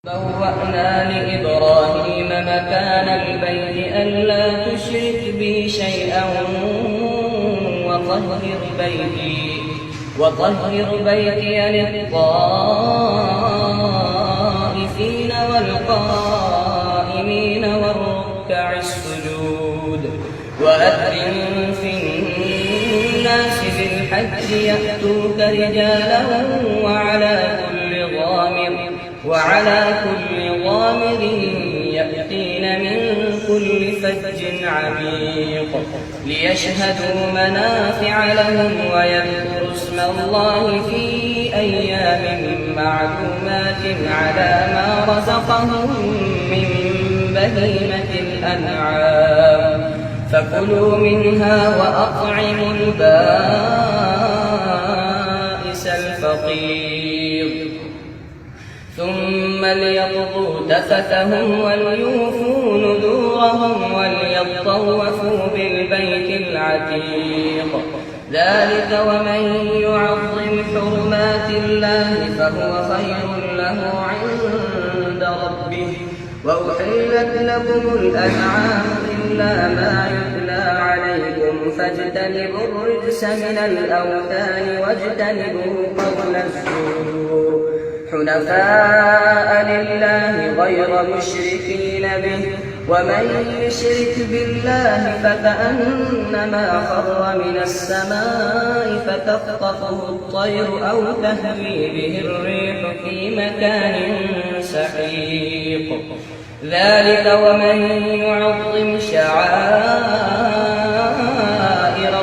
بوأنا لإبراهيم مكان البيت ألا تشرك بي شيئا وطهر بيتي للطائفين والقائمين والركع السجود وأذن في الناس بالحج يأتوك رجالا وعلى كل ضامر يأتين من كل فج عميق ليشهدوا منافع لهم ويذكروا اسم الله في أيام معلومات على ما رزقهم من بهيمة الأنعام فكلوا منها وأطعموا البائس الفقير ثم ليقضوا تفتهم وليوفوا نذورهم وليطوفوا بالبيت العتيق ذلك ومن يعظم حرمات الله فهو خير له عند ربه وأحلت لكم الأنعام إلا ما يتلى عليكم فاجتنبوا الرجس من الأوثان واجتنبوا قول الزور حنفاء لله غير مشركين به ومن يشرك بالله فكأنما خر من السماء فتخطفه الطير أو تهوي به الريح في مكان سحيق ذلك ومن يعظم شعائر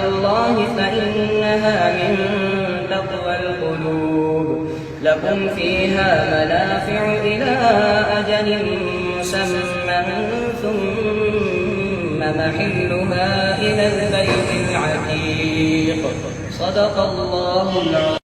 الله فإنها من تقوى القلوب لكم فيها منافع إلى أجل مسمى ثم محلها إلى البيت العتيق صدق الله العظيم.